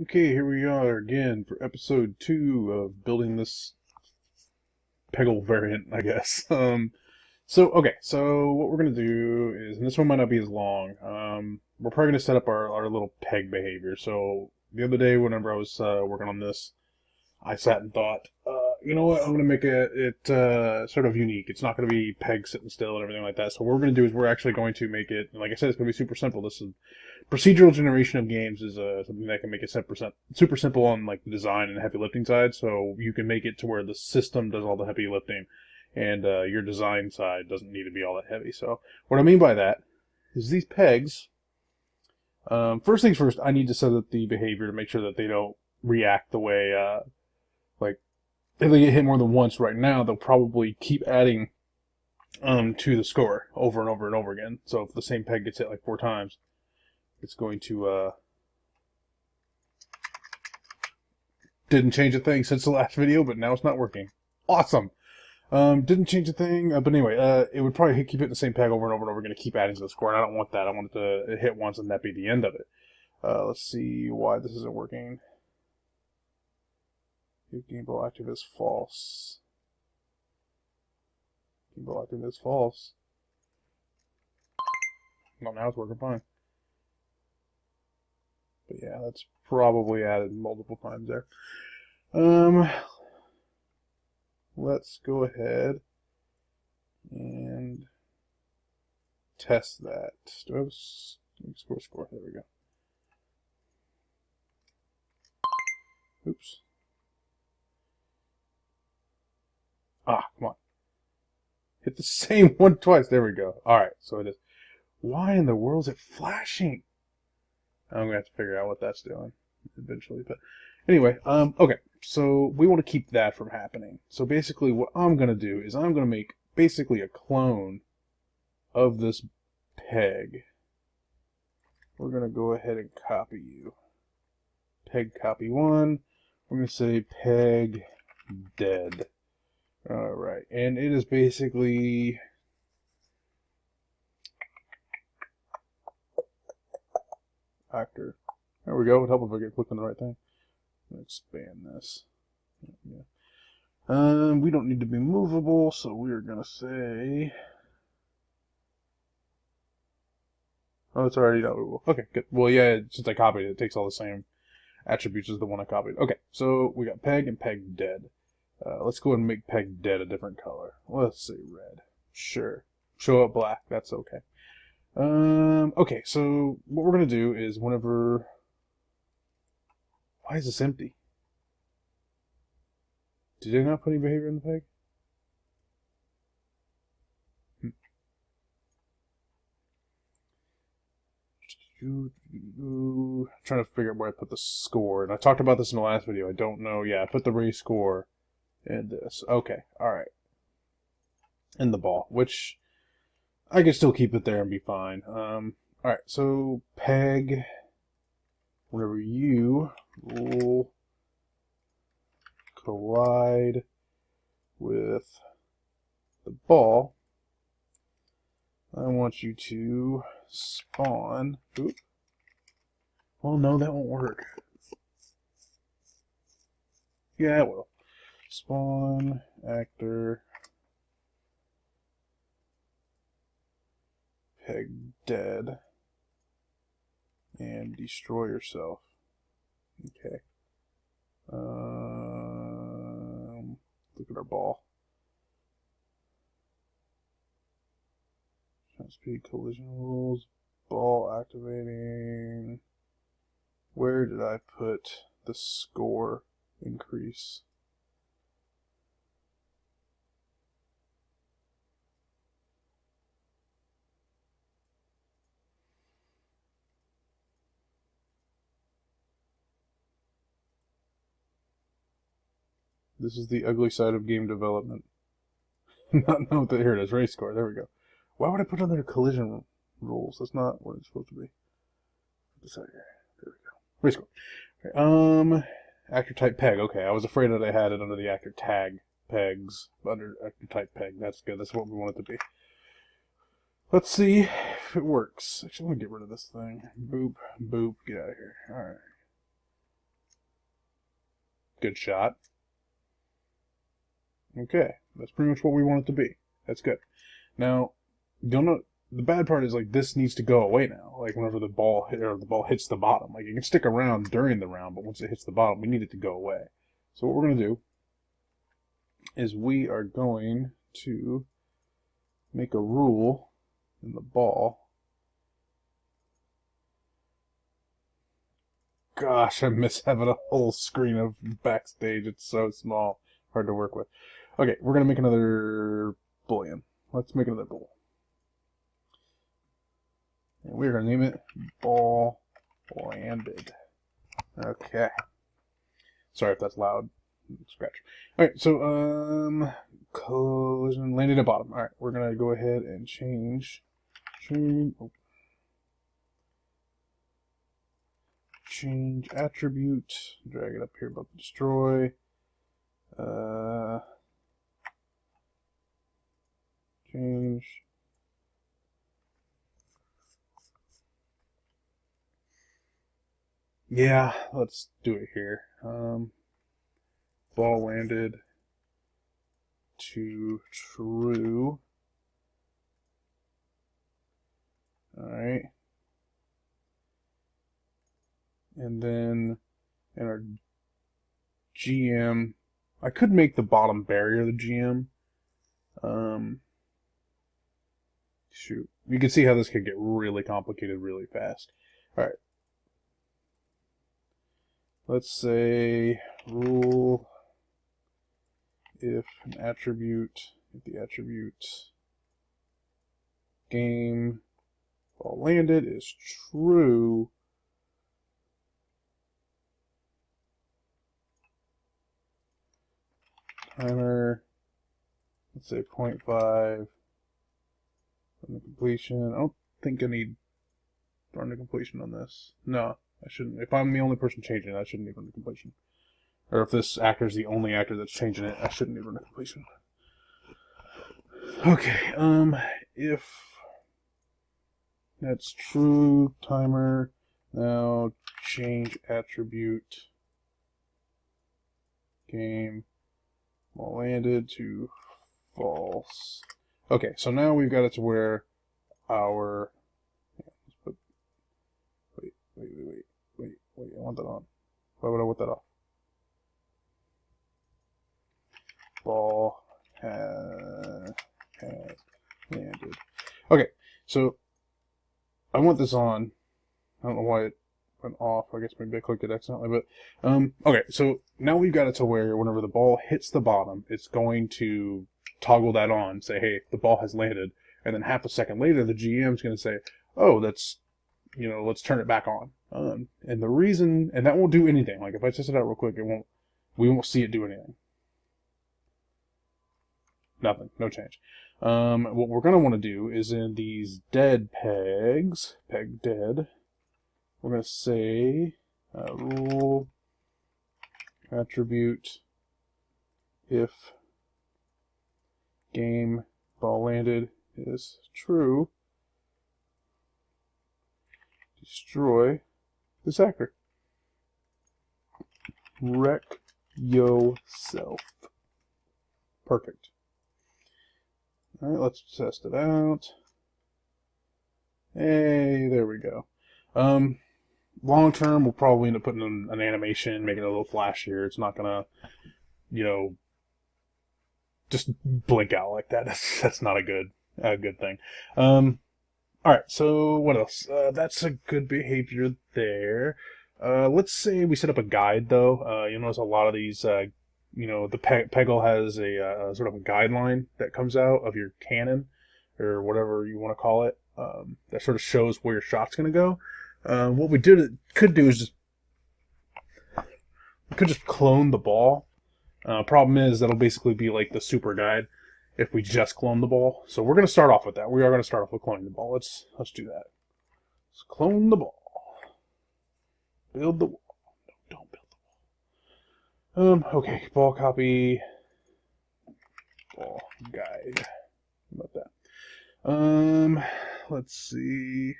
Okay, here we are again for episode 2 of building this Peggle variant, I guess. So what we're gonna do is, and this one might not be as long. We're probably gonna set up our little peg behavior. So the other day, whenever I was working on this, I sat and thought, you know what? I'm going to make it sort of unique. It's not going to be peg sitting still and everything like that. So what we're going to do is we're actually going to make it, like I said, it's going to be super simple. This is procedural generation of games is something that can make it super simple on like the design and heavy lifting side. So you can make it to where the system does all the heavy lifting, and your design side doesn't need to be all that heavy. So what I mean by that is these pegs. First things first, I need to set up the behavior to make sure that they don't react the way like if they get hit more than once right now, they'll probably keep adding to the score over and over and over again. So if the same peg gets hit like 4 times, it's going to didn't change a thing since the last video, but now it's not working. Awesome. Didn't change a thing, but anyway, it would probably keep hitting the same peg over and over and over again to keep adding to the score, and I don't want that. I want it to hit once and that be the end of it. Let's see why this isn't working. If game ball active is false. Game ball active is false. Well, now it's working fine. But yeah, that's probably added multiple times there. Let's go ahead and test that. Do I have a score? There we go. Oops. Ah, come on. Hit the same one twice. There we go. Alright, so it is. Why in the world is it flashing? I'm going to have to figure out what that's doing eventually. But anyway, okay. So we want to keep that from happening. So basically what I'm going to do is I'm going to make basically a clone of this peg. We're going to go ahead and copy you. Peg copy 1. We're going to say peg dead. Alright, and it is basically actor. There we go. It would help if I get clicked on the right thing. Expand this. Yeah. We don't need to be movable, so we're gonna say. Oh, it's already not movable. Okay, good. Well, yeah, since I copied it, it takes all the same attributes as the one I copied. Okay, so we got peg and peg dead. Let's go ahead and make peg dead a different color. Let's say red. Sure. Show up black. That's okay. Okay, so what we're gonna do is whenever. Why is this empty? Did I not put any behavior in the peg? Trying to figure out where I put the score. And I talked about this in the last video. I don't know. Yeah, I put the race score in this. Okay, alright. In the ball, which I can still keep it there and be fine. Alright, so peg, whenever you will collide with the ball, I want you to spawn. Oop. Well, no, that won't work. Yeah, it will. Spawn actor peg dead and destroy yourself. Okay. Look at our ball. Jump speed, collision rules, ball activating. Where did I put the score increase? This is the ugly side of game development. Not know that. Here it is. Race score. There we go. Why would I put under collision rules? That's not what it's supposed to be. Put this out here. There we go. Race score. Okay. Actor type peg. Okay, I was afraid that I had it under the actor tag pegs. Under actor type peg. That's good. That's what we want it to be. Let's see if it works. Actually, I'm gonna get rid of this thing. Boop, boop. Get out of here. All right. good shot. Okay, that's pretty much what we want it to be. That's good. Now, the bad part is like this needs to go away now. Like whenever the ball hits the bottom, like it can stick around during the round, but once it hits the bottom, we need it to go away. So what we're gonna do is we are going to make a rule in the ball. Gosh, I miss having a whole screen of backstage. It's so small, hard to work with. Okay, we're gonna make another boolean. Let's make another bool. And we're gonna name it ball landed. Okay. Sorry if that's loud. Scratch. Alright, so collision landed at bottom. Alright, we're gonna go ahead and change attribute, drag it up here above the destroy. Change. Yeah, let's do it here. Ball landed to true. Alright. And then in our GM, I could make the bottom barrier the GM. Shoot. You can see how this could get really complicated really fast. Alright. Let's say rule if the attribute game ball landed is true, timer, let's say 0.5 from the completion. I don't think I need run to completion on this. No, I shouldn't. If I'm the only person changing it, I shouldn't need run to completion. Or if this actor is the only actor that's changing it, I shouldn't need run to completion. Okay, if that's true, timer, now change attribute game ball landed to false. Okay, so now we've got it to where our wait, I want that on. Why would I want that off? Ball has landed. Okay, so I want this on. I don't know why it went off. I guess maybe I clicked it accidentally, but okay, so now we've got it to where whenever the ball hits the bottom, it's going to toggle that on, say, hey, the ball has landed, and then half a second later, the GM's going to say, oh, that's, let's turn it back on. And the reason, and that won't do anything. Like if I test it out real quick, we won't see it do anything. Nothing, no change. What we're going to want to do is in these dead pegs, peg dead, we're going to say rule attribute if game ball landed is true, destroy this actor. Wreck yourself. Perfect. Alright, let's test it out. Hey, there we go. Long term, we'll probably end up putting in an animation, making it a little flashier. It's not gonna, just blink out like that. That's not a good thing. Alright, so what else? That's a good behavior there. Let's say we set up a guide, though. You'll notice a lot of these, the Peggle has a sort of a guideline that comes out of your cannon, or whatever you want to call it, that sort of shows where your shot's going to go. What we could do is just clone the ball. Problem is, that'll basically be like the super guide if we just clone the ball. So we're going to start off with that. We are going to start off with cloning the ball. Let's do that. Let's clone the ball. Build the wall. No, don't build the wall. Okay, ball copy. Ball guide. How about that? Let's see.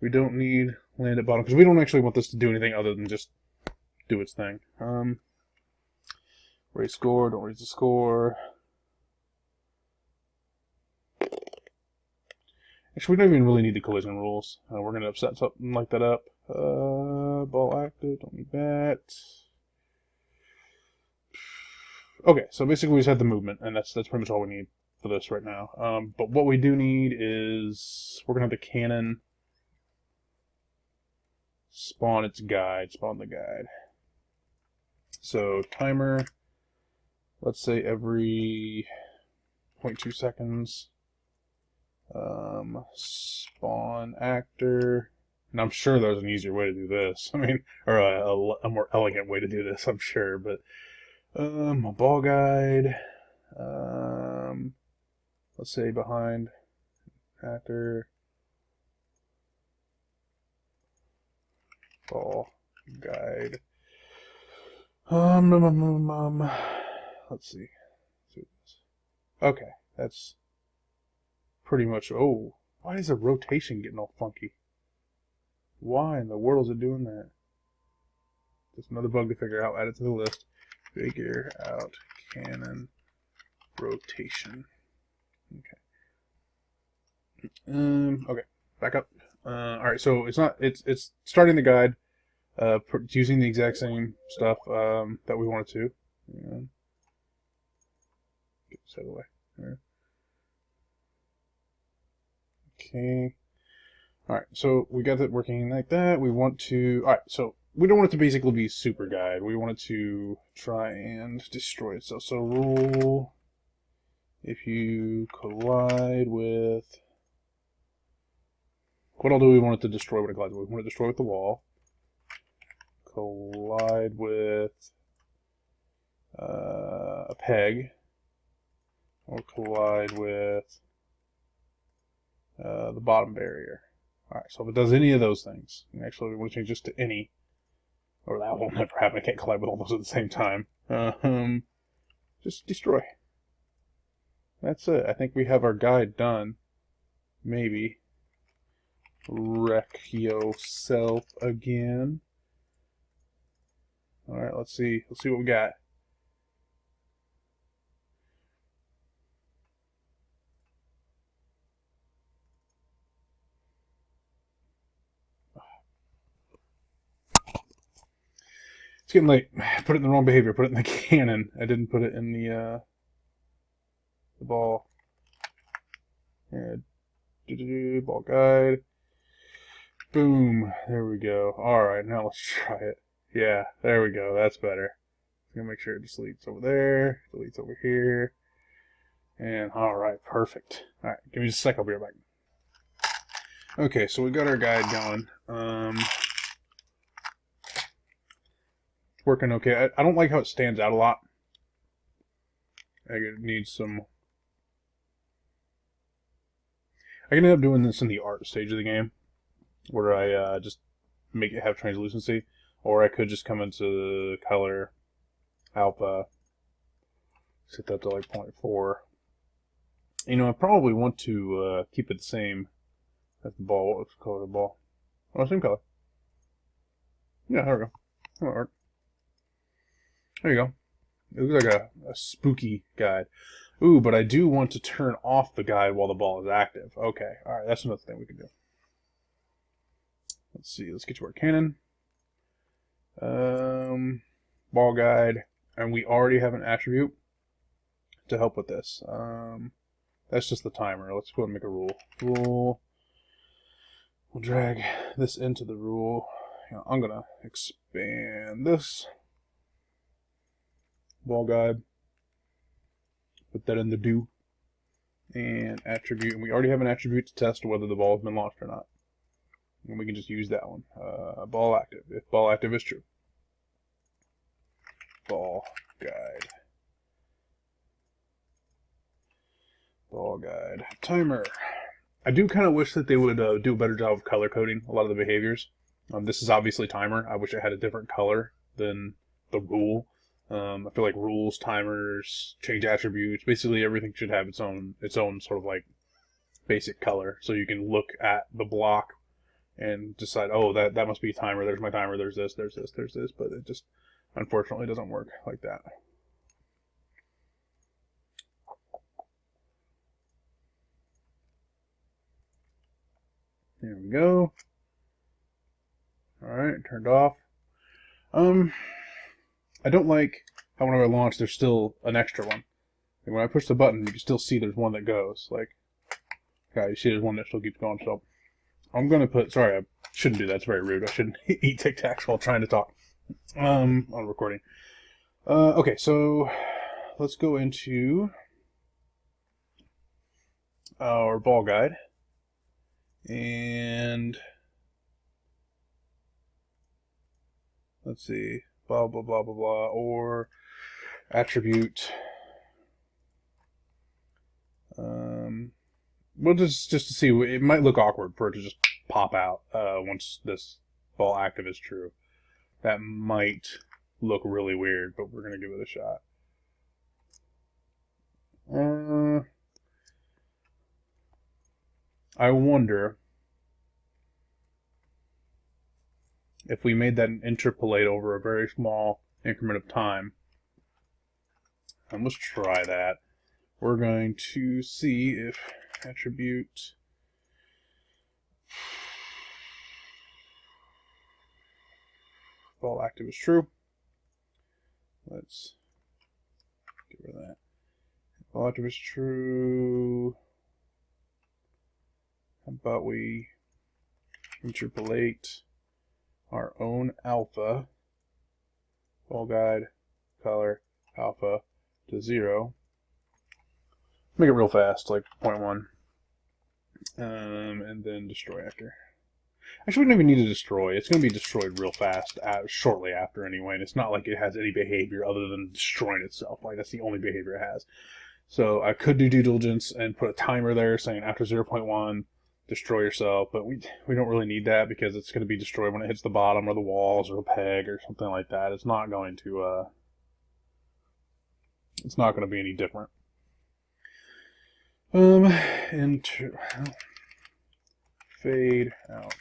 We don't need land at bottom because we don't actually want this to do anything other than just do its thing. Raise score, don't raise the score. Actually, we don't even really need the collision rules. We're going to set something like that up. Ball active, don't need that. Okay, so basically we just have the movement, and that's pretty much all we need for this right now. But what we do need is we're going to have the cannon spawn its guide, spawn the guide. So timer, let's say every 0.2 seconds. Spawn actor. And I'm sure there's an easier way to do this. I mean, or a more elegant way to do this, I'm sure. But a ball guide. Let's say behind actor. Ball guide. Let's see. Okay, that's pretty much. Oh, why is the rotation getting all funky? Why in the world is it doing that? Just another bug to figure out. Add it to the list. Figure out cannon rotation. Okay. Okay. Back up. All right. So it's not. It's starting the guide. It's using the exact same stuff that we wanted to. Get this out of the way. There. Okay. Alright, so we got it working like that. We want to... Alright, so we don't want it to basically be super guide. We want it to try and destroy itself. So rule, if you collide with... What all do we want it to destroy when it collides with? We want it to destroy with the wall. Collide with a peg. Or collide with the bottom barrier. Alright, so if it does any of those things, actually we want to change this to any, or that will never happen. I can't collide with all those at the same time. Just destroy. That's it. I think we have our guide done. Maybe. Wreck yourself again. Alright, let's see. Let's see what we got. It's getting late. Put it in the wrong behavior. Put it in the cannon. I didn't put it in the ball. Yeah. Ball guide. Boom. There we go. Alright, now let's try it. Yeah, there we go. That's better. I'm going to make sure it deletes over there. Deletes over here. And alright, perfect. Alright, give me just a sec. I'll be right back. Okay, so we got our guide going. Working okay. I don't like how it stands out a lot. I think it needs some... I can end up doing this in the art stage of the game, where I just make it have translucency, or I could just come into color alpha, set that to like 0.4. You know, I probably want to keep it the same as the ball. What's the color of the ball? Oh, same color. Yeah, there we go. That'll work. There you go. It looks like a spooky guide. Ooh, but I do want to turn off the guide while the ball is active. Okay, alright, that's another thing we can do. Let's see, let's get to our cannon. Ball guide. And we already have an attribute to help with this. That's just the timer. Let's go ahead and make a rule. Rule. We'll drag this into the rule. I'm going to expand this. Ball guide. Put that in the do. And attribute. And we already have an attribute to test whether the ball has been launched or not. And we can just use that one. Ball active. If ball active is true. Ball guide. Ball guide. Timer. I do kind of wish that they would do a better job of color coding a lot of the behaviors. This is obviously timer. I wish it had a different color than the rule. I feel like rules, timers, change attributes, basically everything should have its own sort of like basic color, so you can look at the block and decide, oh, that must be a timer. There's my timer. There's this. There's this. There's this. But it just unfortunately doesn't work like that. There we go. All right, turned off. I don't like how whenever I launch, there's still an extra one. And when I push the button, you can still see there's one that goes. Like, yeah, you see there's one that still keeps going. So I'm gonna put. Sorry, I shouldn't do that. It's very rude. I shouldn't eat Tic Tacs while trying to talk. On recording. Okay, so let's go into our ball guide, and let's see, blah blah blah blah blah, or attribute. We'll just to see. It might look awkward for it to just pop out once this ball active is true. That might look really weird, but we're gonna give it a shot. I wonder if we made that an interpolate over a very small increment of time. And let's try that. We're going to see if attribute ball active is true. Let's get rid of that. Ball active is true. How about we interpolate our own alpha, ball guide, color, alpha to 0. Make it real fast, like 0.1. And then destroy after. Actually, we don't even need to destroy. It's going to be destroyed real fast, shortly after anyway. And it's not like it has any behavior other than destroying itself. Like, that's the only behavior it has. So I could do due diligence and put a timer there saying after 0.1, destroy yourself. But we don't really need that because it's going to be destroyed when it hits the bottom or the walls or the peg or something like that. It's not going to be any different. Into fade out.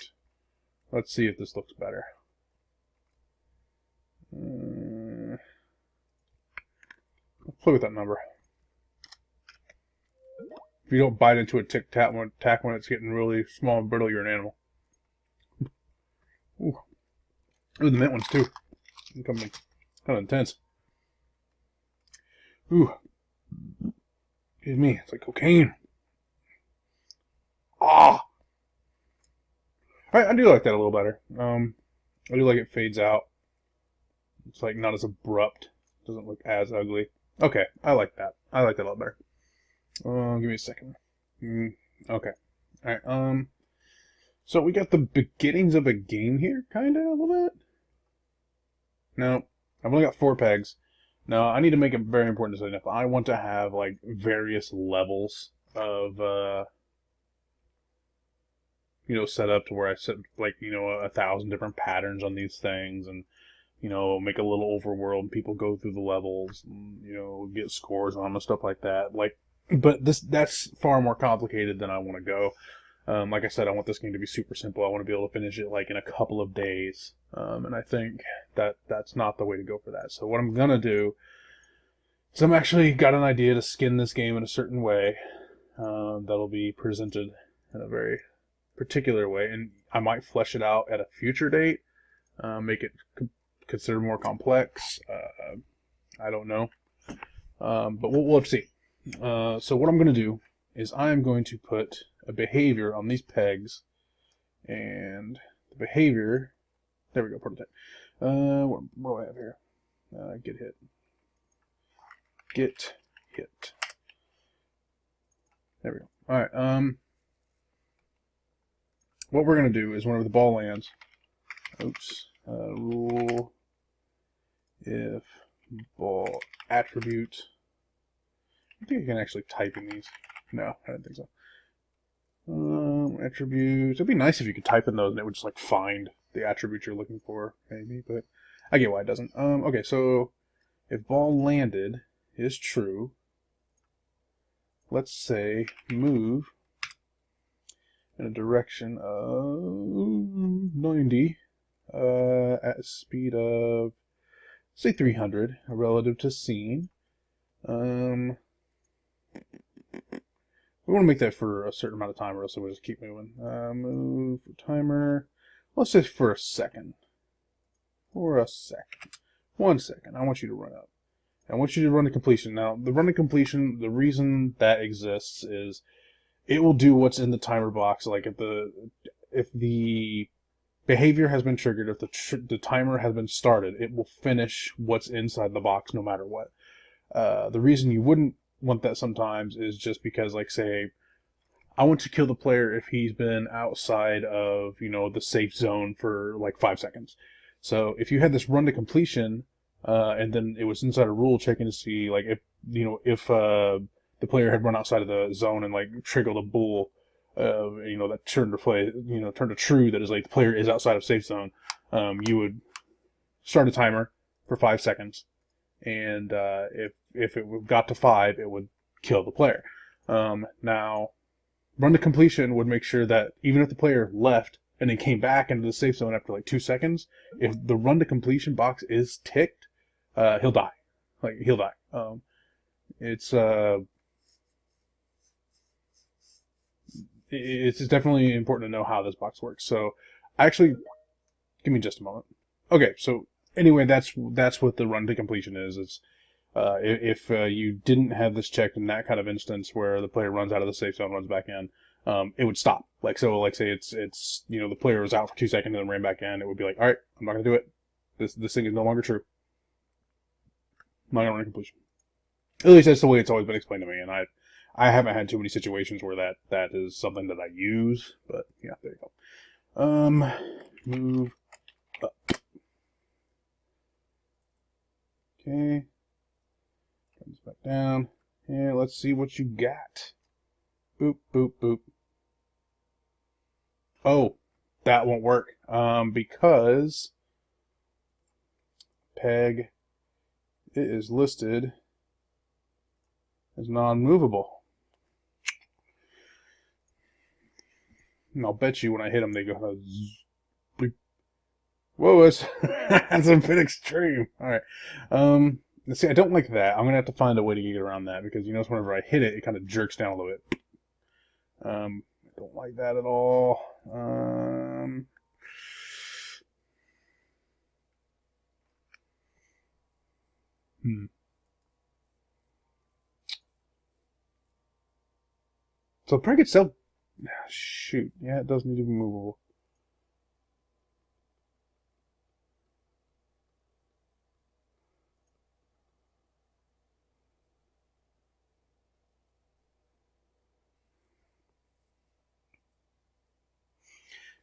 Let's see if this looks better. Let's play with that number. If you don't bite into a tic tac when it's getting really small and brittle, you're an animal. Ooh, the mint ones too. Kind of intense. Ooh. Excuse me, it's like cocaine. Ah! I do like that a little better. I do like it fades out. It's like not as abrupt. Doesn't look as ugly. Okay, I like that. I like that a lot better. Give me a second. Okay. Alright, so we got the beginnings of a game here, kinda, a little bit. No, I've only got 4 pegs. Now, I need to make a very important decision. If I want to have, like, various levels of, set up to where I set, like, 1,000 different patterns on these things and, make a little overworld and people go through the levels and, get scores on them and stuff like that. Like, but that's far more complicated than I want to go. Like I said, I want this game to be super simple. I want to be able to finish it, like, in a couple of days. And I think that's not the way to go for that. So what I'm going to do is I'm actually got an idea to skin this game in a certain way that'll be presented in a very particular way. And I might flesh it out at a future date, make it considered more complex. I don't know. But we'll have to see. So what I'm going to do is I'm going to put a behavior on these pegs, and the behavior, there we go, prototype. What do I have here? Get hit. Get hit. There we go. Alright, what we're going to do is whenever the ball lands, rule if ball attribute, I think I can actually type in these. No, I don't think so. Attributes. It'd be nice if you could type in those and it would just like find the attribute you're looking for, maybe, but I get why it doesn't. Okay, so if ball landed is true, let's say move. in a direction of 90 at a speed of, say, 300 relative to scene. We want to make that for a certain amount of time, or else we'll just keep moving. Move timer. Let's say for a second. For a second. 1 second. I want you to run up. I want you to run to completion. Now, the run to completion, the reason that exists is it will do what's in the timer box. Like if the behavior has been triggered, if the timer has been started, it will finish what's inside the box no matter what. The reason you wouldn't want that sometimes is just because, like, say, I want to kill the player if he's been outside of, the safe zone for like 5 seconds. So if you had this run to completion, and then it was inside a rule checking to see, like, if the player had run outside of the zone and, like, triggered a bull, that turned to true, that is, like, the player is outside of safe zone, you would start a timer for 5 seconds, and if it got to 5, it would kill the player. Now, run to completion would make sure that even if the player left and then came back into the safe zone after like 2 seconds, if the run to completion box is ticked, he'll die. Like, he'll die. It's definitely important to know how this box works. So, actually, give me just a moment. Okay, so anyway, that's what the run to completion is. It's if you didn't have this checked in that kind of instance where the player runs out of the safe zone, runs back in, it would stop. Like, so, like, say it's the player was out for 2 seconds and then ran back in, it would be like, all right, I'm not gonna do it. This thing is no longer true. I'm not gonna run completion. At least that's the way it's always been explained to me, and I haven't had too many situations where that is something that I use, but yeah, there you go. Move up. Okay. Comes back down. And let's see what you got. Boop, boop, boop. Oh, that won't work. Because peg, it is listed as non-movable. And I'll bet you when I hit them, they go bleep. Whoa, that's a bit extreme. All right. See, I don't like that. I'm gonna have to find a way to get around that because whenever I hit it, it kind of jerks down a little bit. I don't like that at all. So the prank itself, shoot, yeah, it does need to be movable.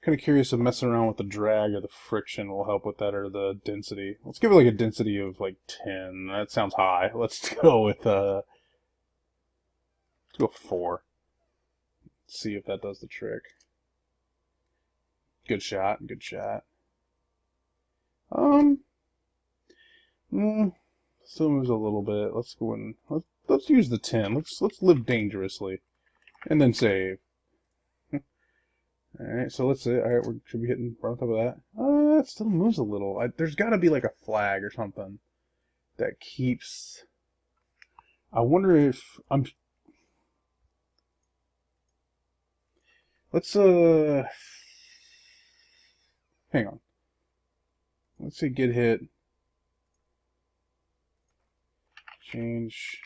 Kind of curious if messing around with the drag or the friction will help with that, or the density. Let's give it like a density of like 10. That sounds high. Let's go with 4. See if that does the trick. Good shot. Good shot. Still moves a little bit. Let's go in. Let's use the 10. Let's live dangerously, and then save. All right. So let's say, all right, we should be hitting right on top of that. It still moves a little. There's got to be like a flag or something that keeps. I wonder if I'm. Let's hang on. Let's see, get hit. Change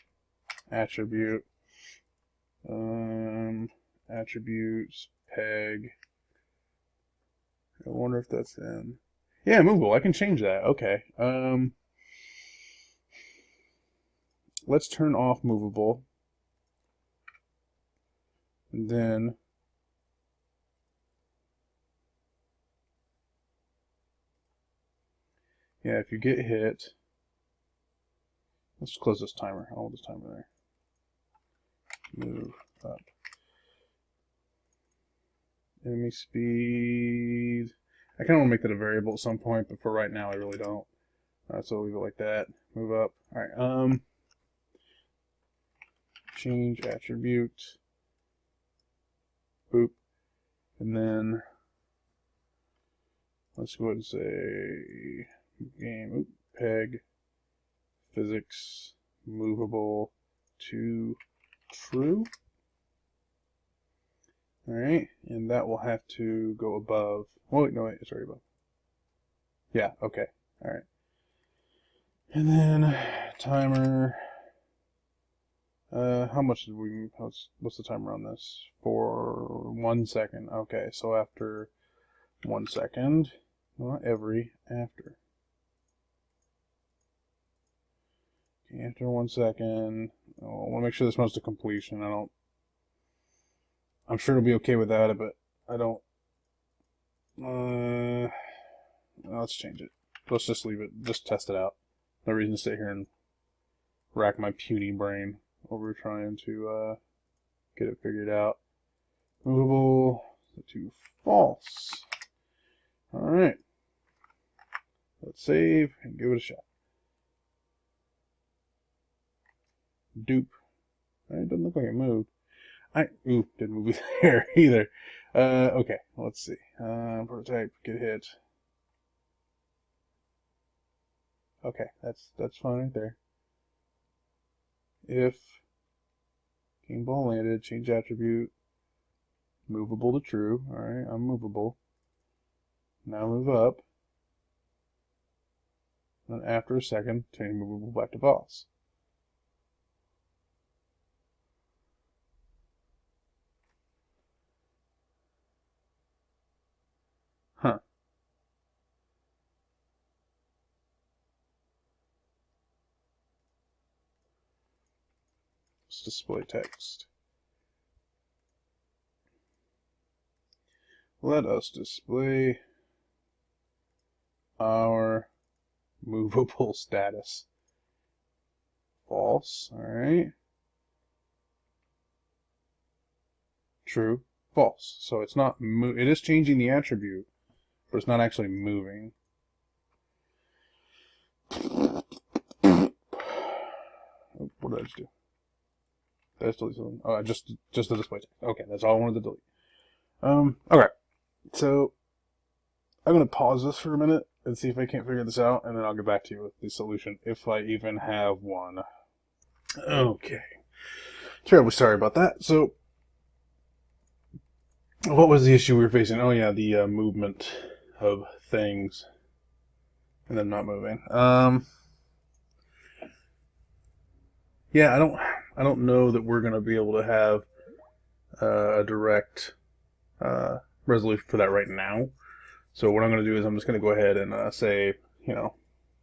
attribute. Attributes peg. I wonder if that's in. Yeah, movable. I can change that. Okay. Let's turn off movable. And then yeah, if you get hit, let's close this timer. I don't want this timer there. Move up. Enemy speed. I kind of want to make that a variable at some point, but for right now, I really don't. So I'll leave it like that. Move up. All right. Change attribute. Boop. And then let's go ahead and say game peg physics movable to true. Alright, and that will have to go above. Oh, no, wait, it's already above. Yeah, okay. Alright. And then timer. How much did we. What's the timer on this? For 1 second. Okay, so after 1 second. Not every, after. Okay, after 1 second. I want to make sure this runs to completion. I'm sure it'll be okay without it, but I don't. Let's change it. Let's just leave it. Just test it out. No reason to sit here and rack my puny brain over trying to get it figured out. Movable to false. Alright. Let's save and give it a shot. Dupe. It doesn't look like it moved. Didn't move there either. Okay, let's see. Prototype, get hit. Okay, that's fine right there. If game ball landed, change attribute, movable to true. Alright, I'm movable. Now move up. Then after a second, change movable back to false. Huh. Let's display text. Let us display our movable status. False, alright. True, false. So it's not it is changing the attribute, but it's not actually moving. Oh, what did I just do? Did I just delete something? Oh, just the display text. Okay, that's all I wanted to delete. Okay. So I'm gonna pause this for a minute and see if I can't figure this out, and then I'll get back to you with the solution, if I even have one. Okay. Terribly sorry about that. So, what was the issue we were facing? Oh yeah, the movement of things, and them not moving. Yeah, I don't know that we're gonna be able to have a direct resolution for that right now. So what I'm going to do is I'm just going to go ahead and say,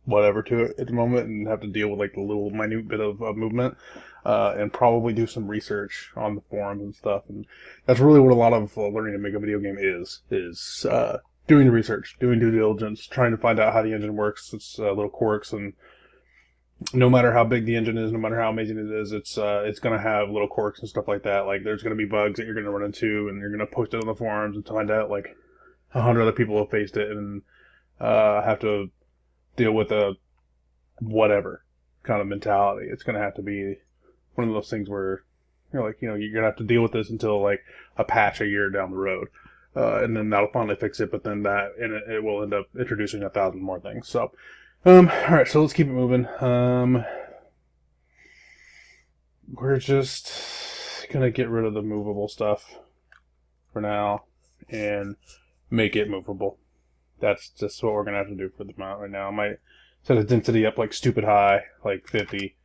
whatever to it at the moment, and have to deal with like the little minute bit of movement, and probably do some research on the forums and stuff. And that's really what a lot of learning to make a video game is doing the research, doing due diligence, trying to find out how the engine works, its little quirks, and no matter how big the engine is, no matter how amazing it is, it's going to have little quirks and stuff like that. Like there's going to be bugs that you're going to run into, and you're going to post it on the forums and find out like 100 other people have faced it and have to deal with a whatever kind of mentality. It's going to have to be one of those things where you're going to have to deal with this until like a patch a year down the road. And then that'll finally fix it, but then it will end up introducing 1,000 more things. So, alright, so let's keep it moving. We're just going to get rid of the movable stuff for now and make it movable. That's just what we're going to have to do for the mount right now. I might set the density up like stupid high, like 50,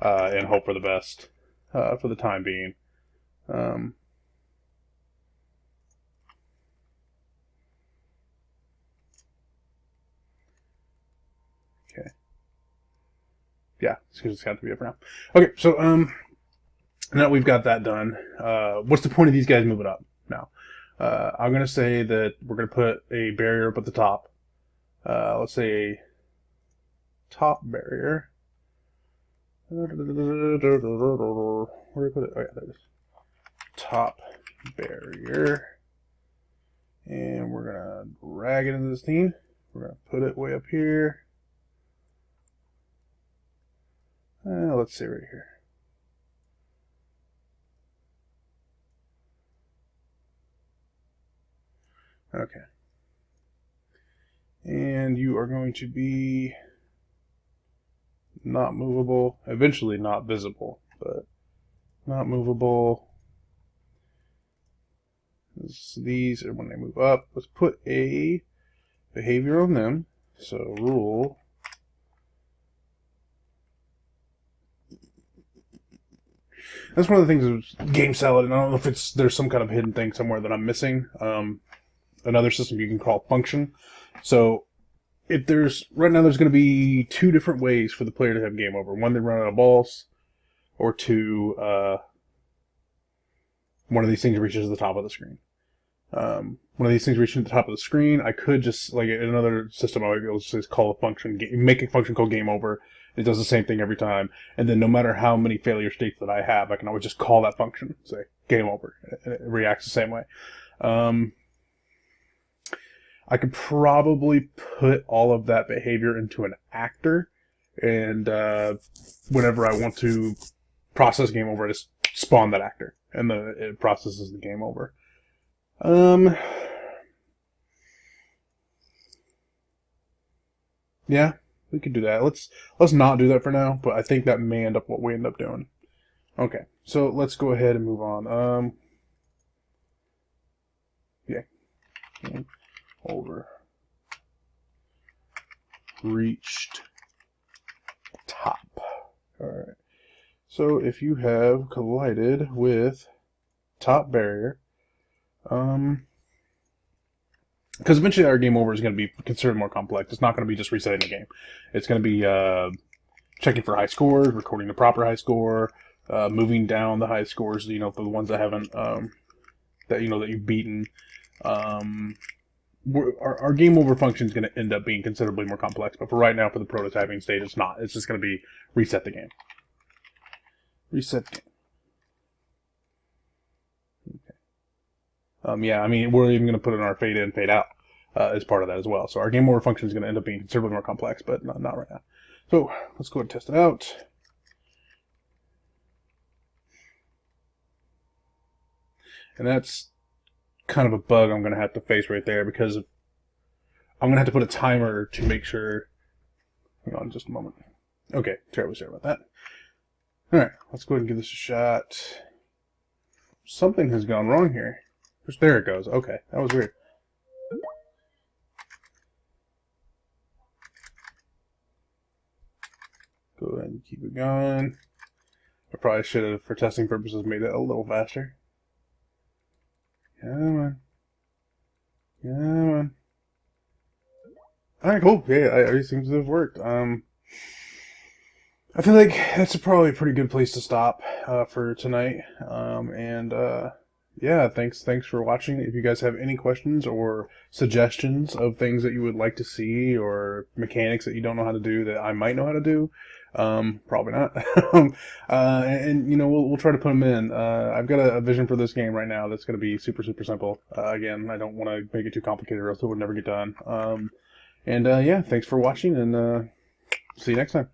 and hope for the best for the time being. Okay. Yeah, it's just got to be it for now. Okay, so now we've got that done. What's the point of these guys moving up now? I'm going to say that we're going to put a barrier up at the top. Let's say a top barrier. Where do I put it? Oh yeah, there it is. Top barrier. And we're going to drag it into the scene. We're going to put it way up here. Let's see right here. Okay. And you are going to be not movable, eventually not visible, but not movable. These are when they move up. Let's put a behavior on them. So rule that's one of the things of Game Salad, and I don't know if there's some kind of hidden thing somewhere that I'm missing. Another system you can call function. So if right now there's going to be two different ways for the player to have game over. One, they run out of balls, or two, one of these things reaches the top of the screen. One of these things reaching the top of the screen, I could just, like in another system, I would be able to just call a function, make a function called game over. It does the same thing every time. And then no matter how many failure states that I have, I can always just call that function, say game over. And it reacts the same way. I could probably put all of that behavior into an actor. And whenever I want to process game over, I just spawn that actor. And it processes the game over. Yeah, we could do that. Let's not do that for now, but I think that may end up what we end up doing. Okay, so let's go ahead and move on. Yeah. Game over. Reached top. Alright. So if you have collided with top barrier, because eventually our game over is going to be considered more complex. It's not going to be just resetting the game. It's going to be checking for high scores, recording the proper high score, moving down the high scores. You know, for the ones that haven't that you've beaten. Our game over function is going to end up being considerably more complex. But for right now, for the prototyping stage, it's not. It's just going to be reset the game. Reset the game. Yeah, I mean, we're even going to put in our fade in, fade out as part of that as well. So our game over function is going to end up being considerably more complex, but not right now. So let's go ahead and test it out. And that's kind of a bug I'm going to have to face right there, because I'm going to have to put a timer to make sure. Hang on just a moment. Okay, terribly sorry about that. Alright, let's go ahead and give this a shot. Something has gone wrong here. There it goes. Okay, that was weird. Go ahead and keep it going. I probably should have, for testing purposes, made it a little faster. Come on. Come on. Alright, cool. Yeah, it seems to have worked. I feel like that's probably a pretty good place to stop for tonight. Yeah, thanks for watching. If you guys have any questions or suggestions of things that you would like to see, or mechanics that you don't know how to do that I might know how to do, probably not. And you know, we'll try to put them in. I've got a vision for this game right now that's going to be super simple. Again, I don't want to make it too complicated, or else it would never get done. Yeah, thanks for watching, and see you next time.